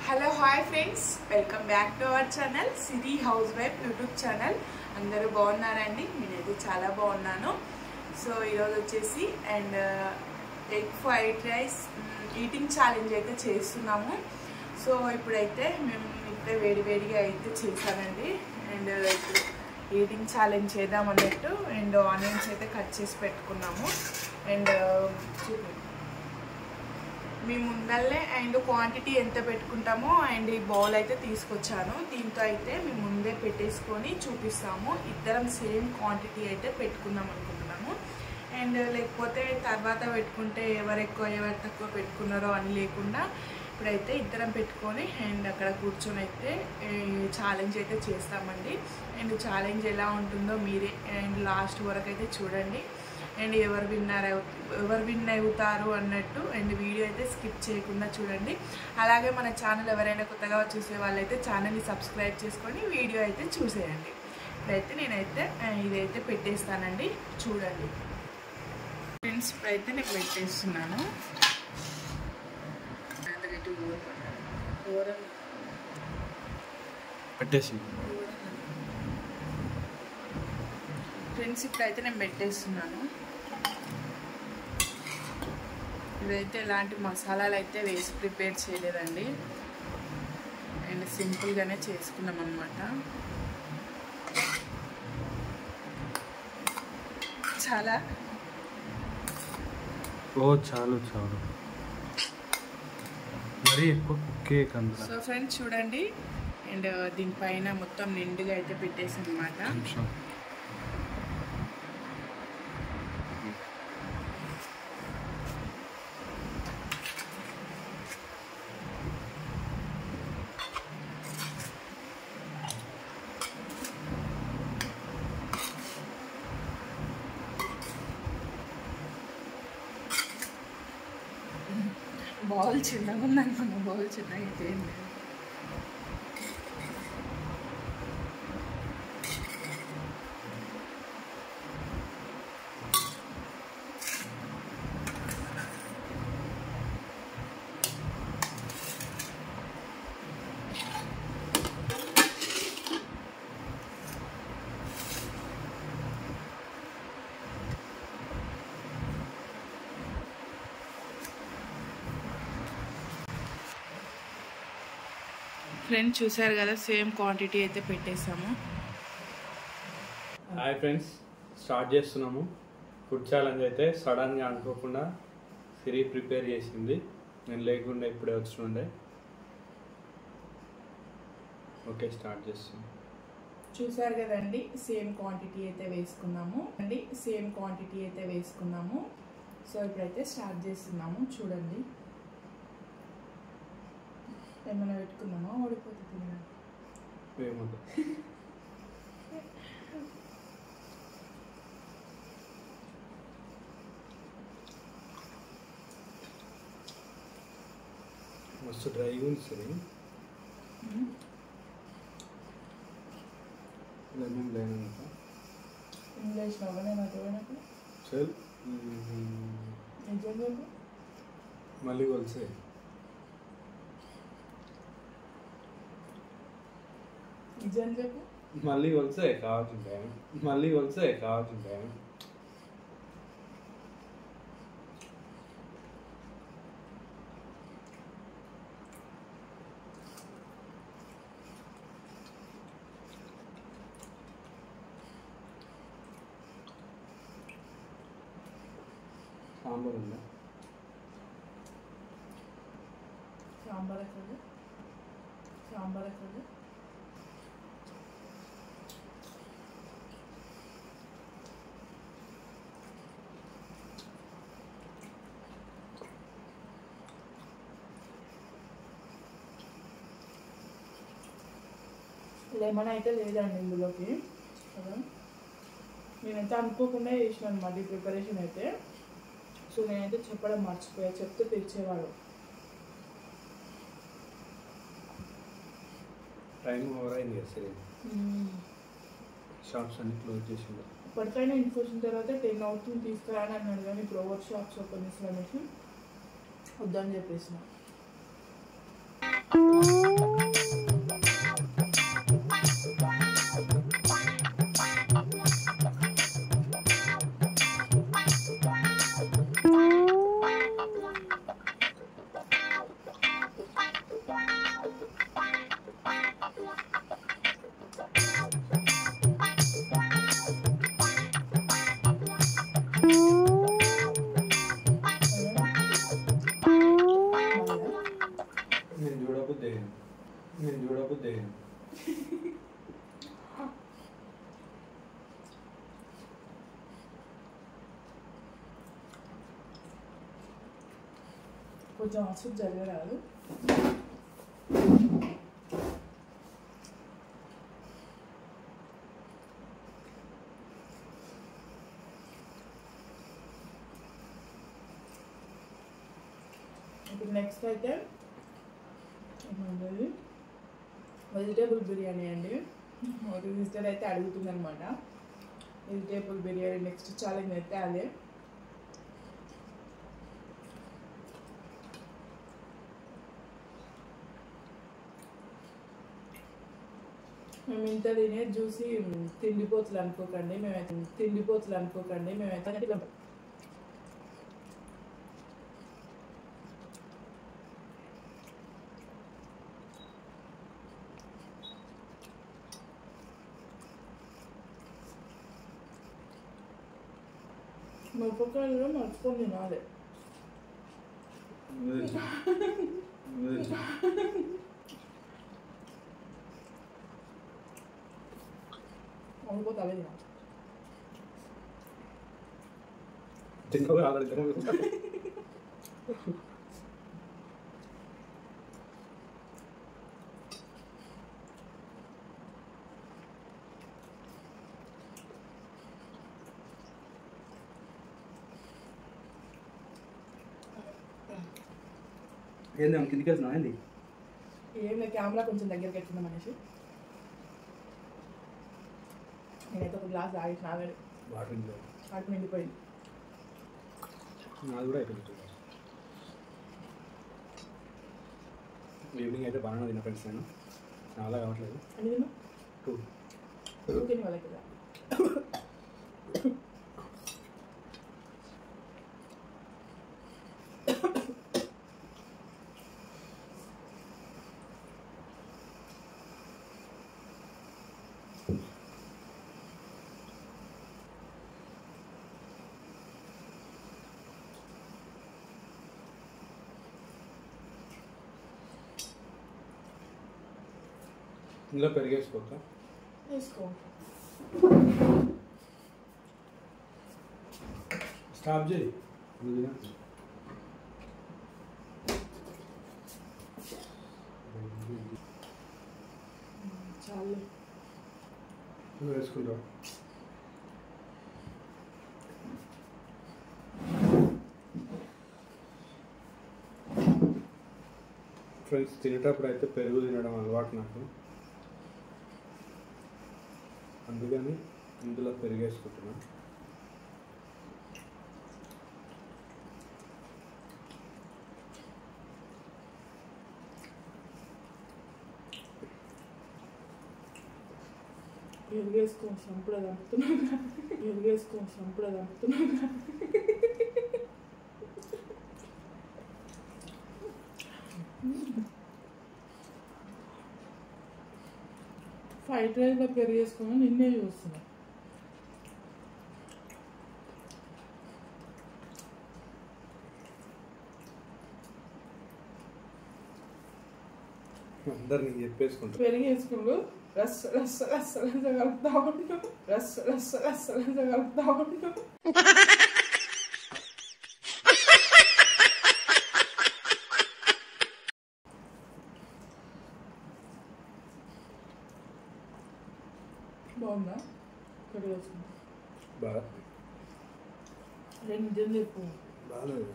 Hello hi friends, welcome back to our channel Siri house wife YouTube channel. అందరూ బాగున్నారండి? నేనైతే చాలా బాగున్నాను. సో ఈరోజు వచ్చేసి egg fried rice eating challenge అయితే చేస్తున్నాము. సో ఇప్పుడైతే మేము వేడివేడిగా అయితే చేశానండి. ఇప్పుడు ఈటింగ్ ఛాలెంజ్ చేద్దాం అన్నట్టు ఆనియన్స్ అయితే కట్ చేసి పెట్టుకున్నాము. మేము ముందల్లే క్వాంటిటీ ఎంత పెట్టుకుంటామో ఈ బౌల్ అయితే తీసుకొచ్చాను. దీంతో అయితే మేము ముందే పెట్టేసుకొని చూపిస్తాము. ఇద్దరం సేమ్ క్వాంటిటీ అయితే పెట్టుకుందాం అనుకుంటున్నాము. లేకపోతే తర్వాత పెట్టుకుంటే ఎవరు ఎక్కువ ఎవరు తక్కువ పెట్టుకున్నారో అని లేకుండా ఇప్పుడైతే ఇద్దరం పెట్టుకొని అక్కడ కూర్చొని అయితే ఛాలెంజ్ అయితే చేస్తామండి. ఛాలెంజ్ ఎలా ఉంటుందో మీరే లాస్ట్ వరకు అయితే చూడండి. ఎవరు విన్ అవుతారు అన్నట్టు వీడియో అయితే స్కిప్ చేయకుండా చూడండి. అలాగే మన ఛానల్ ఎవరైనా కొత్తగా చూసే వాళ్ళైతే ఛానల్ని సబ్స్క్రైబ్ చేసుకొని వీడియో అయితే చూసేయండి. ఇప్పుడైతే నేనైతే ఇదైతే పెట్టేస్తానండి, చూడండి ఫ్రెండ్స్. ఇప్పుడైతే నేను పెట్టేస్తున్నాను. ఫ్రెండ్స్ ఇప్పుడైతే నేను పెట్టేస్తున్నాను. ఇదైతే ఎలాంటి మసాలాలు అయితే వేసి ప్రిపేర్ చేయలేదండి. సింపుల్గానే చేసుకున్నాం అన్నమాట. చాలా చాలు మరి ఎక్కువ కేక్ అంతా. సో ఫ్రెండ్స్ చూడండి, దీనిపైన మొత్తం నిండుగా అయితే పెట్టేసి అన్నమాట. బౌల్ చిన్నగా ఉందనుకున్నా, బౌల్ చిన్నగా అయితే ఏం లేదు. ఫ్రెండ్స్ చూసారు కదా, సేమ్ క్వాంటిటీ అయితే పెట్టేసాము. హాయ్ ఫ్రెండ్స్, స్టార్ట్ చేస్తున్నాము. ఫుడ్ ఛాలెంజ్ అయితే సడన్గా అనుకోకుండా సిరి ప్రిపేర్ చేసింది. నేను లేకుండా ఇప్పుడే వచ్చిండే. ఓకే, స్టార్ట్ చేస్తున్నాం. చూసారు కదండి, సేమ్ క్వాంటిటీ అయితే వేసుకున్నాము. సో ఇప్పుడైతే స్టార్ట్ చేస్తున్నాము. చూడండి, ఏమైనా పెట్టుకున్నామా? ఓడిపోతుంది. మస్తు డ్రైగా ఉంది సరే. లెమన్ లేనంత ఇంగ్లీష్ నవ్వనే నాకు చల్. మళ్ళీ కలిసే మళ్ళీ కలిసే కావాల్సింటాయి. సాంబార్ ఉందా? సాంబార్ ఎక్కడ? లెమన్ అయితే లేదండి ఇందులోకి. నేనైతే అనుకోకుండా చేసిన అనమాట ఈ ప్రిపరేషన్ అయితే. సో నేనైతే చెప్పడం మర్చిపోయా, చెప్తే తెచ్చేవాడు. టైం ఓవర్ అయింది సరే. షాప్స్ అన్ని క్లోజ్ చేసింది. ఇప్పటికైనా ఇన్ఫోషన్ తర్వాత 10 అవుతుంది తీసుకురాని అన్నాడు, కానీ ఇప్పుడు ఓవర్ షాప్స్ ఓపెన్ చేసిన వద్దని చెప్పేసిన. నేను చూడబుద్ది నేను చూడబుద్ది కొంచెం అసలు జరగరాదు. ఇప్పుడు నెక్స్ట్ అయితే ఏమంటుంది వెజిటేబుల్ బిర్యానీ అండి. ఒక సిస్టర్ అయితే అడుగుతుంది అనమాట. వెజిటేబుల్ బిర్యానీ నెక్స్ట్ ఛాలెంజ్ అయితే అదే. మేము ఇంత తినే చూసి తిండిపోతులు అనుకోకండి, మేమైతే మిరపకాయలు మర్చిపోయి తినాలి. అయిపోతావే ఏంది కిందికి వెళ్తున్నా ఏంది? ఏం కెమెరా కొంచెం దగ్గరికి ఎట్టిందా మనిషి. నేనైతే ఒక గ్లాస్ తాగేసి నాగడి వాటర్ నిండిపోయింది. నాది కూడా అయిపోయింది. ఈవినింగ్ అయితే బాగా తిన్న ఫ్రెండ్స్. నేను చాలా కావట్లేదు. అన్ని తిన్నా 2 తిని వాళ్ళకి కదా. ఇందులో పెరిగేసుకోవచ్చా? వేసుకో. స్టాప్ చేయి. చాలు నువ్వు వేసుకుంటావు. ఫ్రెండ్స్, తినేటప్పుడు అయితే పెరుగు తినడం అలవాటు నాకు, అందుకని ఇందులో పెరిగేసుకుంటున్నా. ఎరుగేసుకొని సంపుడే దంపుతున్నా. ఫ్రైడ్ రైస్లో పెరిగేసుకొని నిన్నే చూస్తున్నా. అందరినీ చెప్పేసుకుంటా. పెరిగేసుకుంటూ రస్ కలుపుతా ఉంటాం. బాగుందా? పెరిగేసుకుంటా బాగా నిజం చెప్పు. బాగాలేదు.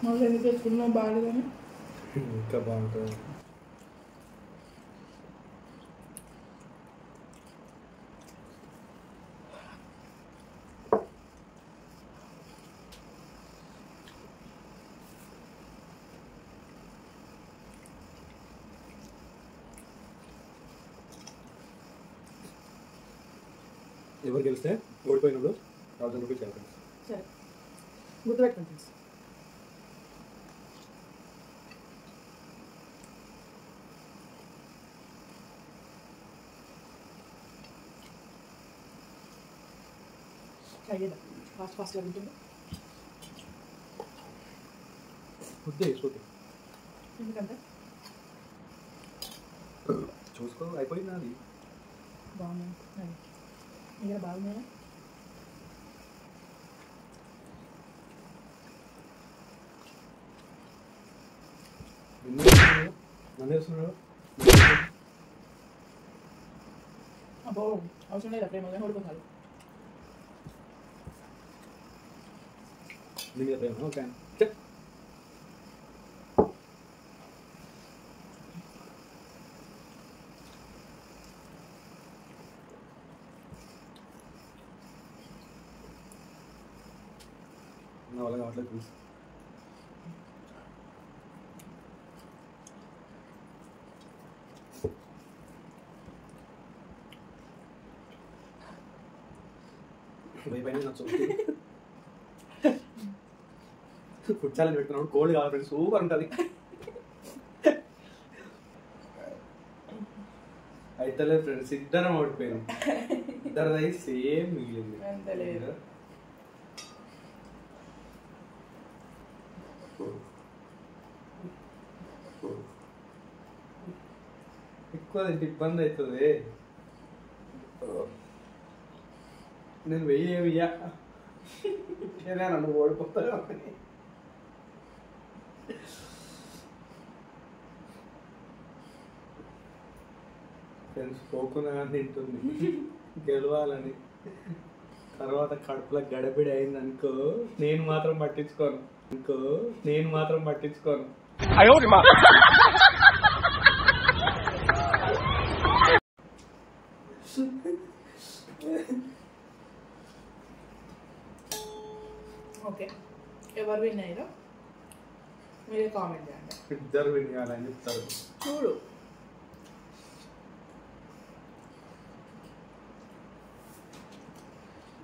మళ్ళీ ఎందుకు తెచ్చుకున్నావు? బాగాలేదని. ఇంకా బాగుంటుంది. ఎవరు గెలిస్తే ఓడిపోయినప్పుడు 1000 రూపీస్ చేయాలి. సరే, గుర్తుపెట్టుకుంటాను. ట్రై చేద్దాం ఫాస్ట్గా ఉంటుంది ఎందుకంటే చూసుకో అయిపోయింది అది బాగుంది ఇంకా బాగున్నాయా అబ్బో అవసరం లేదు ప్రేమగా ఓడిపోతారు ఓకే నా వల్ల కావట్లేదు ప్లీజ్ పైన ఫుడ్ ఛాలెంజ్ పెట్టుకున్నాడు కోల్డ్ కావాలి ఫ్రెండ్స్ సూపర్ ఉంటుంది అయితే ఫ్రెండ్స్ ఇద్దరం ఓడిపోయింది ఇద్దరిది సేమ్ మిగిలింది ఎక్కువ ఇబ్బంది అవుతుంది నేను వెయ్యా నన్ను ఓడిపోతా ఫ్రెండ్స్ పోకుండా తింటుంది గెలవాలని తర్వాత కడుపులో గడబిడి అయింది అనుకో నేను మాత్రం పట్టించుకోను ఓకే ఎవరు విన్ అయ్యారో మీరే కామెంట్ చేయండి ఇద్దరు విన్ కావాలని చెప్తారు చూడు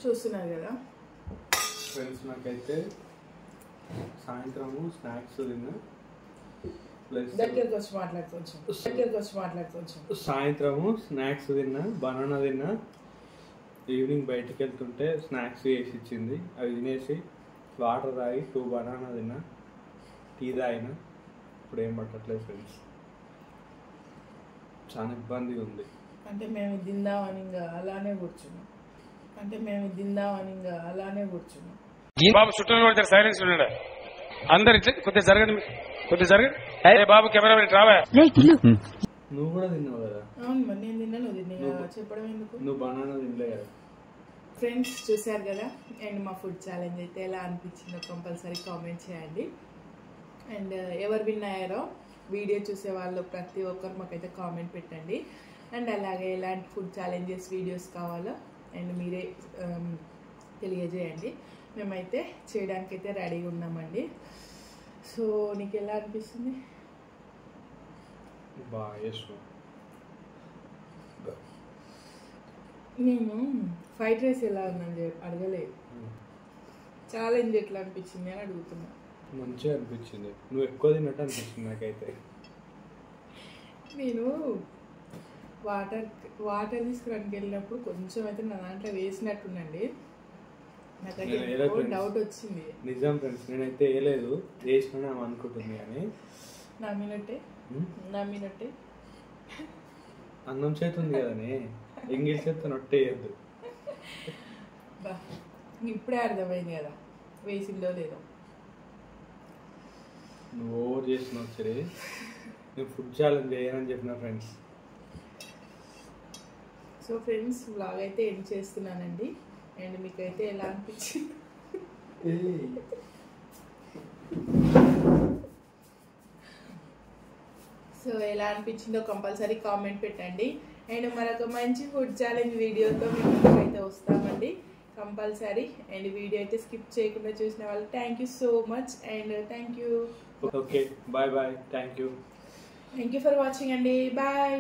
చూస్తున్నారు కదా ఫ్రెండ్స్ నాకైతే సాయంత్రము స్నాక్స్ తిన్నా ప్లస్ దగ్గరకు వచ్చి మాట్లాడుకోవచ్చు సాయంత్రము స్నాక్స్ తిన్నా బనానా తిన్నా ఈవినింగ్ బయటికి వెళ్తుంటే స్నాక్స్ వేసి ఇచ్చింది అవి తినేసి వాటర్ తాగి 2 బనానా తిన్నా టీ తాగినా ఇప్పుడు ఏం పట్టట్లేదు ఫ్రెండ్స్ చాలా ఇబ్బందిగా ఉంది అంటే మేము తిందామని ఇంకా అలానే కూర్చున్నాం బాబు చుట్టూ సైలెన్స్ ఉన్నాడు అందరు కొద్దిగా జరగండి బాబు కెమెరా రావా నువ్వు కూడా తిన్నావు కదా అవును మరి నేను తిన్నా నువ్వు తిన్నా చెప్పడం ఎందుకు నువ్వు బనానా తినలే కదా ఫ్రెండ్స్ చూసారు కదా అండ్ మా ఫుడ్ ఛాలెంజ్ అయితే ఎలా అనిపించిందో కంపల్సరీ కామెంట్ చేయండి అండ్ ఎవరు విన్ అయ్యారో వీడియో చూసే వాళ్ళు ప్రతి ఒక్కరు మాకైతే కామెంట్ పెట్టండి అండ్ అలాగే ఎలాంటి ఫుడ్ ఛాలెంజెస్ వీడియోస్ కావాలో అండ్ మీరే తెలియజేయండి మేమైతే చేయడానికైతే రెడీగా ఉన్నామండి సో నీకు ఎలా అనిపిస్తుంది నేను ఫ్రైడ్ రైస్ ఎలా ఉందని అడగలేదు ఛాలెంజ్ ఎట్లా అనిపించింది అని అడుగుతున్నా మంచిగా అనిపించింది నువ్వు ఎక్కువ తిన్నట్టు అనిపించింది నాకైతే నేను వాటర్ తీసుకురానికి వెళ్ళినప్పుడు కొంచెం అయితే నా దాంట్లో వేసినట్టుండండి నాకైతే డౌట్ వచ్చింది నిజం ఫ్రెండ్స్ నేనైతే వేయలేదు వేసినా అనుకుంటుంది కానీ నమ్మినట్టే అన్నం చేతి ఉంది కదనే ఎంగిల్ చేత నొట్టేయద్దు ఇప్పుడే అర్థమైంది కదా వేసిందో లేదో నువ్వు ఓవర్ చేసినావు సరే నేను ఫుడ్ ఛాలెంజ్ చేయనని చెప్పిన ఫ్రెండ్స్ సో ఫ్రెండ్స్ వ్లాగ్ అయితే ఎండ్ చేస్తున్నానండి అండ్ మీకైతే ఎలా అనిపించింది సో ఎలా అనిపించిందో కంపల్సరీ కామెంట్ పెట్టండి అండ్ మరొక మంచి ఫుడ్ ఛాలెంజ్ వీడియోతో మేము అయితే వస్తామండి కంపల్సరీ అండ్ వీడియో అయితే స్కిప్ చేయకుండా చూసిన వాళ్ళు thank you so much and thank you okay bye thank you for watching అండి బాయ్.